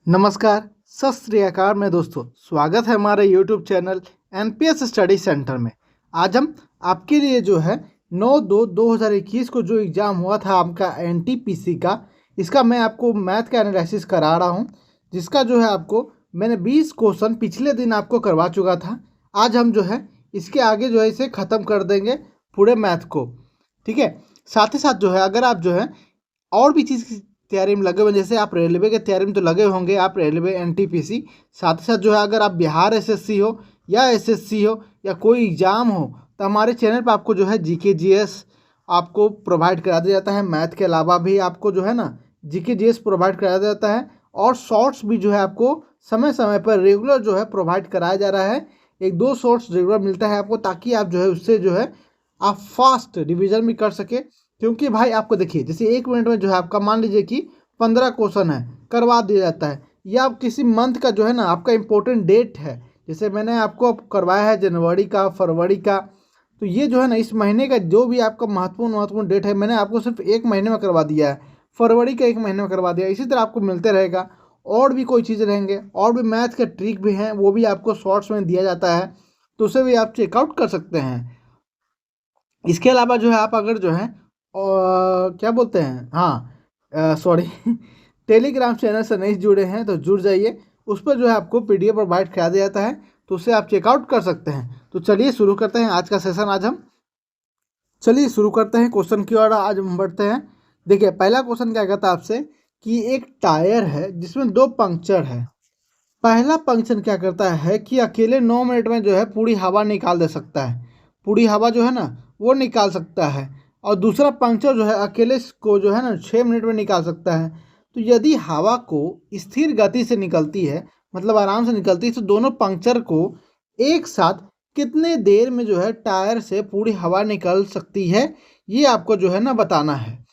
नमस्कार, सत श्री अकाल में दोस्तों, स्वागत है हमारे YouTube channel NPS study centre में। आज हम आपके लिए जो है 9/2/2021 को जो एग्ज़ाम हुआ था आपका एनटीपीसी का, इसका मैं आपको मैथ का एनालिसिस करा रहा हूं, जिसका जो है आपको मैंने 20 क्वेश्चन पिछले दिन आपको करवा चुका था। आज हम जो है इसके आगे जो है इसे ख़त्म कर देंगे पूरे मैथ को, ठीक है। साथ ही साथ जो है अगर आप जो है और भी चीज़ की तैयारी में लगे हुए, जैसे आप रेलवे के तैयारी में तो लगे होंगे, आप रेलवे एनटीपीसी, साथ ही साथ जो है अगर आप बिहार एसएससी हो या एसएससी हो या कोई एग्ज़ाम हो, तो हमारे चैनल पर आपको जो है जीके जीएस आपको प्रोवाइड करा दिया जाता है। मैथ के अलावा भी आपको जो है ना जीके जीएस प्रोवाइड कराया जाता है, और शॉर्ट्स भी जो है आपको समय समय पर रेगुलर जो है प्रोवाइड कराया जा रहा है। 1-2 शॉर्ट्स रेगुलर मिलता है आपको, ताकि आप जो है उससे जो है आप फास्ट रिविज़न भी कर सके। क्योंकि भाई आपको देखिए, जैसे 1 मिनट में जो है आपका मान लीजिए कि 15 क्वेश्चन है, करवा दिया जाता है। या आप किसी मंथ का जो है ना आपका इम्पोर्टेंट डेट है, जैसे मैंने आपको करवाया है जनवरी का, फरवरी का, तो ये जो है ना इस महीने का जो भी आपका महत्वपूर्ण डेट है, मैंने आपको सिर्फ 1 महीने में करवा दिया है। फरवरी का 1 महीने में करवा दिया। इसी तरह आपको मिलते रहेगा, और भी कोई चीज़ रहेंगे, और भी मैथ के ट्रिक भी हैं, वो भी आपको शॉर्ट्स में दिया जाता है, तो उसे भी आप चेकआउट कर सकते हैं। इसके अलावा जो है आप अगर जो है क्या बोलते हैं, हाँ सॉरी टेलीग्राम चैनल से नहीं जुड़े हैं तो जुड़ जाइए। उस पर जो है आपको पीडीएफ प्रोवाइड करा दिया जाता है, तो उसे आप चेकआउट कर सकते हैं। तो चलिए शुरू करते हैं आज का सेशन। चलिए शुरू करते हैं क्वेश्चन की ओर। आज हम बढ़ते हैं। देखिए पहला क्वेश्चन क्या कहता है आपसे कि एक टायर है जिसमें 2 पंक्चर है। पहला पंक्चर क्या करता है कि अकेले 9 मिनट में जो है पूरी हवा निकाल दे सकता है, पूरी हवा जो है ना वो निकाल सकता है। और दूसरा पंक्चर जो है अकेले को जो है ना 6 मिनट में निकाल सकता है। तो यदि हवा को स्थिर गति से निकलती है, मतलब आराम से निकलती है, तो दोनों पंक्चर को एक साथ कितने देर में जो है टायर से पूरी हवा निकल सकती है, ये आपको जो है ना बताना है।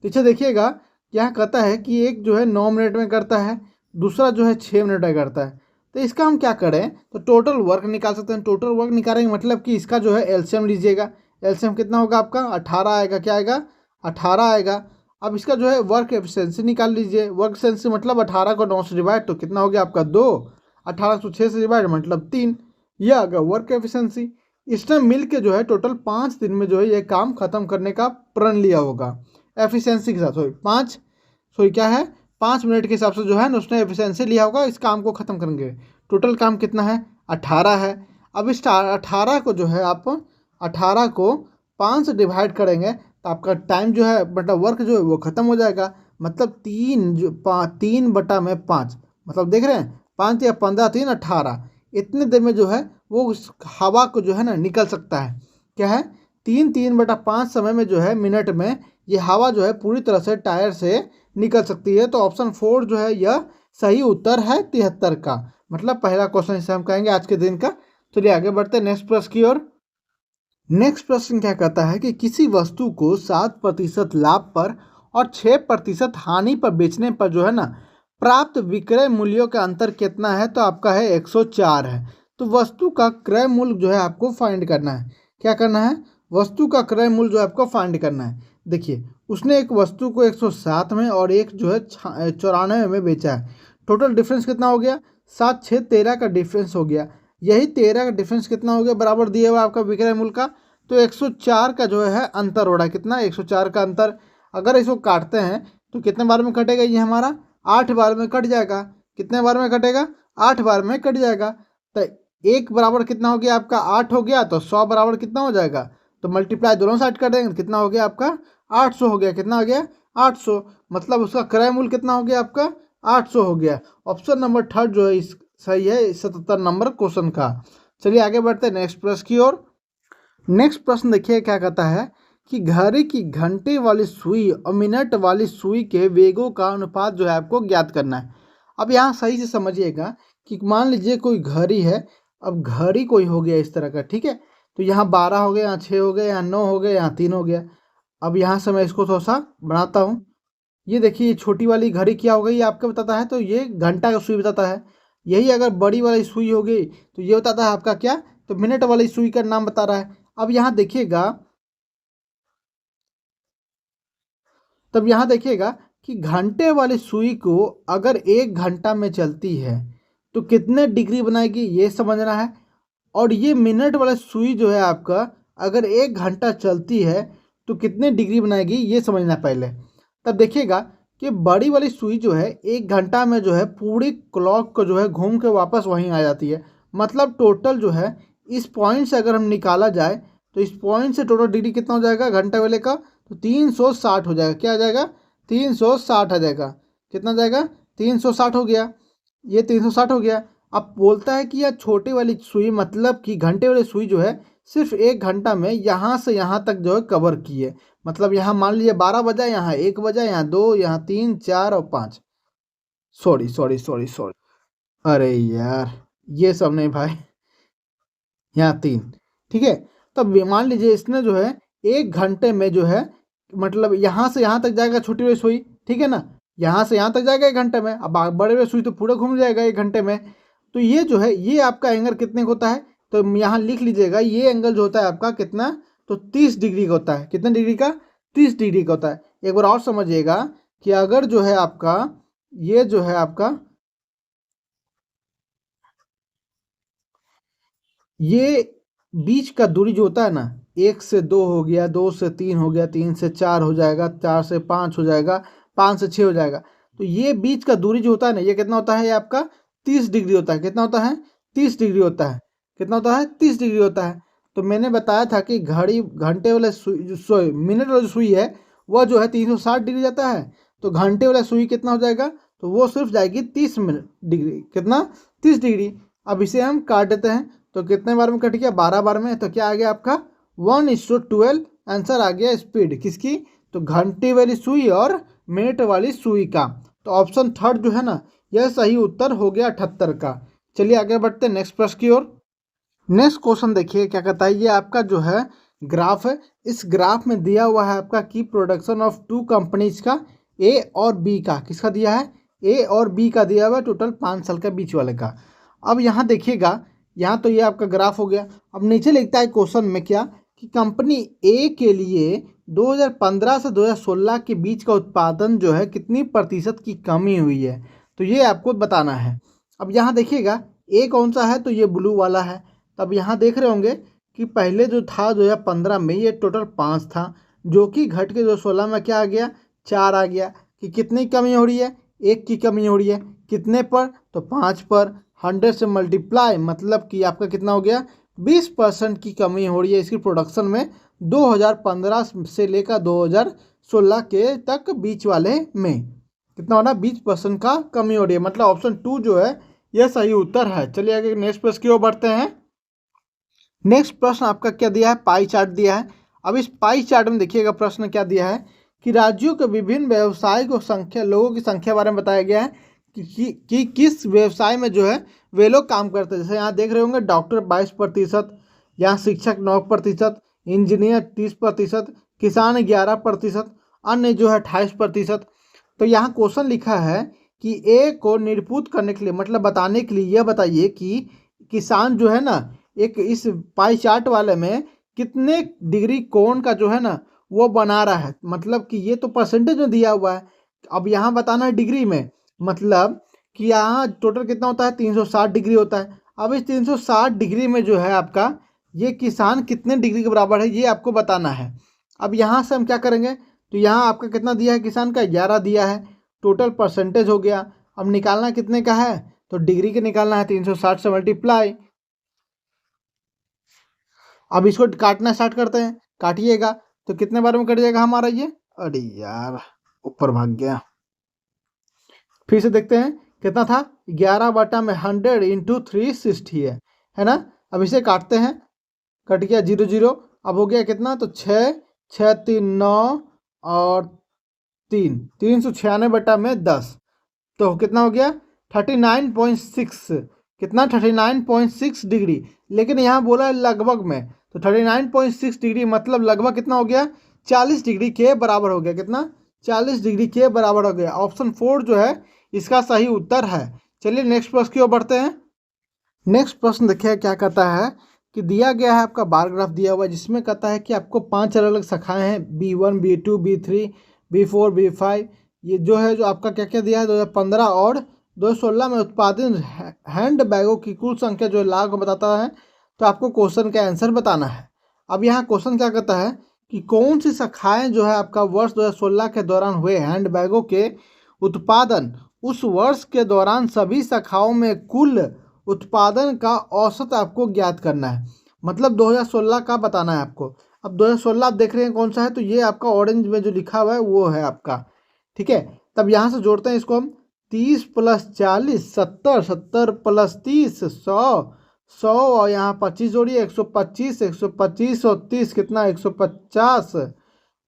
पीछे देखिएगा, यहाँ कहता है कि एक जो है 9 मिनट में करता है, दूसरा जो है 6 मिनट में करता है। तो इसका हम क्या करें, तो टोटल वर्क निकाल सकते हैं। टोटल वर्क निकालेंगे मतलब कि इसका जो है एलसीएम लीजिएगा। एलसीएम कितना होगा आपका 18 आएगा। क्या आएगा 18 आएगा। अब इसका जो है वर्क एफिशिएंसी निकाल लीजिए। वर्क एफिशिएंसी मतलब 18 को 9 से डिवाइड, तो कितना हो गया आपका 2। 18 को 6 से डिवाइड मतलब 3। यह आ गया वर्क एफिशिएंसी। इसने मिल के जो है टोटल 5 दिन में जो है ये काम खत्म करने का प्रण लिया होगा एफिशिएंसी के साथ। क्या है 5 मिनट के हिसाब से जो है ना उसने एफिशिएंसी लिया होगा इस काम को ख़त्म करेंगे। टोटल काम कितना है 18 है। अब इस 18 को जो है आप 18 को 5 से डिवाइड करेंगे, तो आपका टाइम जो है मतलब वर्क जो है वो ख़त्म हो जाएगा। मतलब 3/5, मतलब देख रहे हैं 5 या 15 3 18, इतने देर में जो है वो उस हवा को जो है ना निकल सकता है। क्या है 3/5 समय में जो है मिनट में ये हवा जो है पूरी तरह से टायर से निकल सकती है। तो ऑप्शन 4 जो है यह सही उत्तर है 73 का। मतलब पहला क्वेश्चन इसे हम कहेंगे आज के दिन का। चलिए आगे बढ़ते हैं नेक्स्ट प्रश्न की ओर। नेक्स्ट प्रश्न क्या कहता है कि किसी वस्तु को 7% लाभ पर और 6% हानि पर बेचने पर जो है ना प्राप्त विक्रय मूल्यों का अंतर कितना है, तो आपका है 104 है। तो वस्तु का क्रय मूल्य जो है आपको फाइंड करना है। क्या करना है, वस्तु का क्रय मूल्य जो है आपको फाइंड करना है। देखिए उसने एक वस्तु को 107 में और एक जो है 94 में बेचा है। टोटल डिफरेंस कितना हो गया 7 6 13 का डिफरेंस हो गया। यही 13 का डिफरेंस कितना हो गया बराबर दिया हुआ आपका विक्रय मूल्य का। तो 104 का जो है अंतर हो रहा है। कितना 104 का अंतर। अगर इसको काटते हैं तो कितने बार में कटेगा ये हमारा 8 बार में कट जाएगा। कितने बार में कटेगा 8 बार में कट जाएगा। तो 1 बराबर कितना हो गया आपका 8 हो गया, तो 100 बराबर कितना हो जाएगा, तो मल्टीप्लाई दोनों साइड कर देंगे, कितना हो गया आपका 800 हो गया। कितना हो गया 800। मतलब उसका क्रय मूल्य कितना हो गया आपका 800 हो गया। ऑप्शन नंबर 3 जो है इस सही है 77 नंबर क्वेश्चन का। चलिए आगे बढ़ते हैं नेक्स्ट प्रश्न की ओर। नेक्स्ट प्रश्न देखिए क्या कहता है कि घड़ी की घंटे वाली सुई और मिनट वाली सुई के वेगों का अनुपात जो है आपको ज्ञात करना है। अब यहाँ सही से समझिएगा कि मान लीजिए कोई घड़ी है। अब घड़ी कोई हो गया इस तरह का, ठीक है। तो यहाँ 12 हो गया, यहाँ 6 हो गया, यहाँ 9 हो गया, यहाँ 3 हो गया। अब यहाँ से मैं इसको थोड़ा सा बनाता हूँ। ये देखिए छोटी वाली घड़ी क्या हो गई आपको बताता है, तो ये घंटा का सुई बताता है। यही अगर बड़ी वाली सुई हो गई तो ये बताता है आपका क्या, तो मिनट वाली सुई का नाम बता रहा है। अब यहाँ देखिएगा, तब यहाँ देखिएगा कि घंटे वाली सुई को अगर 1 घंटा में चलती है तो कितने डिग्री बनाएगी ये समझना है। और ये मिनट वाला सुई जो है आपका अगर 1 घंटा चलती है तो कितने डिग्री बनाएगी ये समझना है पहले। तब देखिएगा कि बड़ी वाली सुई जो है 1 घंटा में जो है पूरी क्लॉक को जो है घूम के वापस वहीं आ जाती है। मतलब टोटल जो है इस पॉइंट से अगर हम निकाला जाए तो इस पॉइंट से टोटल डिग्री कितना हो जाएगा घंटे वाले का, तो 360 हो जाएगा। क्या आ जाएगा? 360 आ जाएगा। कितना जाएगा? 360 हो गया। ये 360 हो गया। अब बोलता है कि यह छोटी वाली सुई मतलब कि घंटे वाली सुई जो है सिर्फ 1 घंटा में यहाँ से यहाँ तक जो है कवर की है। मतलब यहाँ मान लीजिए 12 बजा, यहाँ 1 बजा, यहाँ 2, यहाँ 3, 4 और 5। सॉरी सॉरी सॉरी सॉरी, अरे यार ये सब नहीं भाई, यहाँ 3। ठीक है, तब मान लीजिए इसने जो है 1 घंटे में जो है मतलब यहाँ से यहाँ तक जाएगा छोटी वाली सुई, ठीक है ना, यहाँ से यहाँ तक जाएगा 1 घंटे में। अब बड़े वाले सुई तो पूरा घूम जाएगा 1 घंटे में। तो ये जो है ये आपका एंगल कितने का होता है, तो यहाँ लिख लीजिएगा ये एंगल जो होता है आपका कितना, तो 30 डिग्री का होता है। कितने डिग्री का? 30 डिग्री का होता है। एक बार और समझिएगा कि अगर जो है आपका ये जो है आपका ये बीच का दूरी जो होता है ना, 1 से 2 हो गया, 2 से 3 हो गया, 3 से 4 हो जाएगा, 4 से 5 हो जाएगा, 5 से 6 हो जाएगा। तो ये बीच का दूरी जो होता है ना ये कितना होता है, ये आपका 30 डिग्री होता है। कितना होता है? 30 डिग्री होता है। कितना होता है? 30 डिग्री होता है। तो मैंने बताया था कि घंटे वाला सुई मिनट वाली सुई है वह जो है 360 डिग्री जाता है। तो घंटे वाला सुई कितना हो जाएगा, तो वो सिर्फ जाएगी 30 मिनट डिग्री। कितना? 30 डिग्री। अब इसे हम काट देते हैं तो कितने बार में कट गया? 12 बार में। तो क्या आ गया आपका 1:12। आंसर आ गया स्पीड किसकी, तो घंटे वाली सुई और मिनट वाली सुई का। तो ऑप्शन थर्ड जो है ना यह सही उत्तर हो गया 78 का। चलिए आगे बढ़ते हैं नेक्स्ट प्रश्न की ओर। नेक्स्ट क्वेश्चन देखिए क्या कहता है। ये आपका जो है ग्राफ है। इस ग्राफ में दिया हुआ है आपका की प्रोडक्शन ऑफ 2 कंपनीज का, ए और बी का। किसका दिया है? ए और बी का दिया हुआ है, टोटल 5 साल का बीच वाले का। अब यहाँ देखिएगा, यहाँ तो ये आपका ग्राफ हो गया। अब नीचे लिखता है क्वेश्चन में क्या कि कंपनी ए के लिए 2015 से 2016 के बीच का उत्पादन जो है कितनी प्रतिशत की कमी हुई है, तो ये आपको बताना है। अब यहाँ देखिएगा ए कौन सा है, तो ये ब्लू वाला है। तब यहाँ देख रहे होंगे कि पहले जो था 2015 में ये टोटल 5 था, जो कि घट के 2016 में क्या आ गया, 4 आ गया। कि कितनी कमी हो रही है? 1 की कमी हो रही है। कितने पर? तो 5 पर। 100 से मल्टीप्लाई मतलब कि आपका कितना हो गया, 20% की कमी हो रही है इसकी प्रोडक्शन में 2015 से लेकर 2016 के तक बीच वाले में। कितना हो रहा है? 20% का कमी हो रही है। मतलब ऑप्शन 2 जो है यह सही उत्तर है। चलिए आगे नेक्स्ट प्रश्न की ओर बढ़ते हैं। नेक्स्ट प्रश्न आपका क्या दिया है, पाई चार्ट दिया है। अब इस पाई चार्ट में देखिएगा प्रश्न क्या दिया है कि राज्यों के विभिन्न व्यवसाय को संख्या, लोगों की संख्या बारे में बताया गया है कि किस व्यवसाय में जो है वे लोग काम करते हैं। जैसे यहाँ देख रहे होंगे डॉक्टर 22%, यहाँ शिक्षक 9%, इंजीनियर 30%, किसान 11%, अन्य जो है 28%। तो यहाँ क्वेश्चन लिखा है कि ए को निरूपित करने के लिए, मतलब बताने के लिए यह बताइए कि किसान जो है ना एक इस पाई चार्ट वाले में कितने डिग्री कोण का जो है ना वो बना रहा है। मतलब कि ये तो परसेंटेज में दिया हुआ है, अब यहाँ बताना है डिग्री में। मतलब कि यहाँ टोटल कितना होता है, 360 डिग्री होता है। अब इस 360 डिग्री में जो है आपका ये किसान कितने डिग्री के बराबर है ये आपको बताना है। अब यहाँ से हम क्या करेंगे, तो यहाँ आपका कितना दिया है किसान का, 11 दिया है। टोटल परसेंटेज हो गया। अब निकालना कितने का है, तो डिग्री के निकालना है, 360 से मल्टीप्लाई। अब इसको काटना स्टार्ट करते हैं, काटिएगा तो कितने बार में कट जाएगा हमारा ये, अरे यार ऊपर भाग गया। फिर से देखते हैं कितना था, 11/100 इंटू 360 है ना। अब इसे काटते हैं, कट गया 0 0। अब हो गया कितना, तो 6 6 3 9 और 3 396/10। तो कितना हो गया 39.6। कितना 39.6 डिग्री। लेकिन यहाँ बोला है लगभग में, तो 39.6 डिग्री मतलब लगभग कितना हो गया, 40 डिग्री के बराबर हो गया। कितना, 40 डिग्री के बराबर हो गया। ऑप्शन 4 जो है इसका सही उत्तर है। चलिए नेक्स्ट प्रश्न की ओर बढ़ते हैं। नेक्स्ट प्रश्न देखिए क्या कहता है कि दिया गया है आपका बार ग्राफ दिया हुआ है, जिसमें कहता है कि आपको 5 अलग अलग शाखाएं हैं, B1 B2 B3 B4 B5 ये जो है जो आपका क्या क्या दिया है 2015 और 2016 में उत्पादित हैंड बैगों की कुल संख्या जो है लाख में बताता है। तो आपको क्वेश्चन का आंसर बताना है। अब यहाँ क्वेश्चन क्या कहता है कि कौन सी शाखाएं जो है आपका वर्ष 2016 के दौरान हुए हैंड बैगों के उत्पादन, उस वर्ष के दौरान सभी शाखाओं में कुल उत्पादन का औसत आपको ज्ञात करना है। मतलब 2016 का बताना है आपको। अब 2016 आप देख रहे हैं कौन सा है, तो ये आपका ऑरेंज में जो लिखा हुआ है वो है आपका। ठीक है, तब यहाँ से जोड़ते हैं इसको हम। 30 + 40 70, 70 + 30 100, 100 और यहाँ 25 जोड़िए 125, 125 और 30 कितना 150,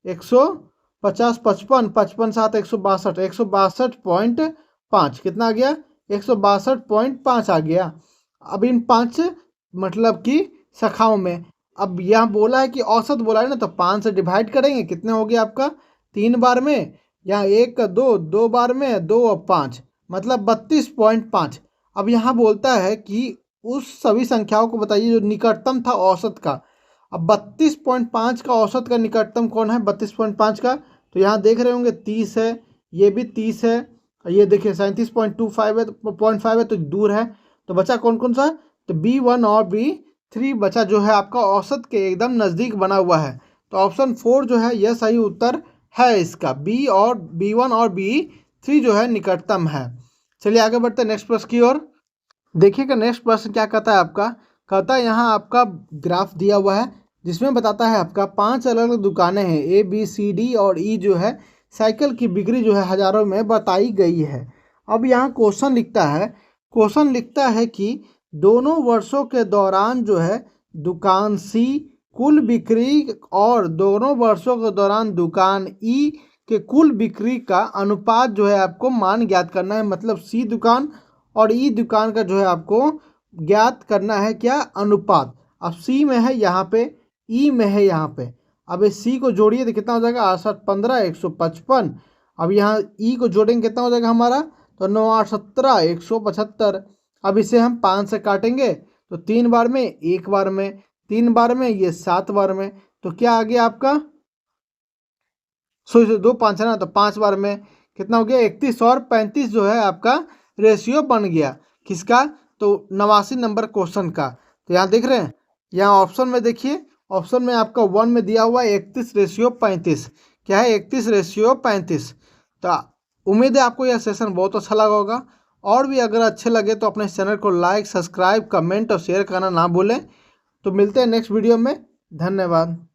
150 55, 55 7 162, 162.5 कितना आ गया 162.5 आ गया। अब इन 5 मतलब कि शाखाओं में, अब यहाँ बोला है कि औसत बोला है ना, तो 5 से डिवाइड करेंगे, कितने हो गया आपका 3 बार में, यहाँ 1 2 2 बार में 2 और 5 मतलब 32.5। अब यहाँ बोलता है कि उस सभी संख्याओं को बताइए जो निकटतम था औसत का। अब 32.5 का औसत का निकटतम कौन है 32.5 का, तो यहाँ देख रहे होंगे 30 है, ये भी 30 है, ये देखिए 37.25 है, 0.5 है तो दूर है। तो बचा कौन कौन सा, तो B1 और B3 बचा जो है आपका औसत के एकदम नज़दीक बना हुआ है। तो ऑप्शन 4 जो है यह सही उत्तर है इसका, B1 और B3 जो है निकटतम है। चलिए आगे बढ़ते हैं नेक्स्ट प्रश्न की ओर। देखिएगा नेक्स्ट प्रश्न क्या कहता है आपका, कहता है यहाँ आपका ग्राफ दिया हुआ है जिसमें बताता है आपका 5 अलग अलग दुकानें हैं ABCD और E जो है साइकिल की बिक्री जो है हज़ारों में बताई गई है। अब यहाँ क्वेश्चन लिखता है कि दोनों वर्षों के दौरान जो है दुकान C कुल बिक्री और दोनों वर्षों के दौरान दुकान E के कुल बिक्री का अनुपात जो है आपको मान ज्ञात करना है। मतलब C दुकान और E दुकान का जो है आपको ज्ञात करना है क्या, अनुपात। अब C में है यहाँ पे, E में है यहाँ पे। अब इस C को जोड़िए तो कितना हो जाएगा 68 15 155। अब यहाँ E को जोड़ेंगे कितना हो जाएगा हमारा, तो 9 8 17 175। अब इसे हम 5 से काटेंगे तो 3 बार में, 1 बार में, 3 बार में, ये 7 बार में। तो क्या आ गया आपका 2 5 है ना, तो 5 बार में कितना हो गया 31 और 35 जो है आपका रेशियो बन गया। किसका, तो 89 नंबर क्वेश्चन का। तो यहाँ देख रहे हैं, यहाँ ऑप्शन में देखिए, ऑप्शन में आपका 1 में दिया हुआ है 31:35। क्या है 31:35। तो उम्मीद है आपको यह सेशन बहुत अच्छा लगा होगा। और भी अगर अच्छे लगे तो अपने चैनल को लाइक सब्सक्राइब कमेंट और शेयर करना ना भूलें। तो मिलते हैं नेक्स्ट वीडियो में, धन्यवाद।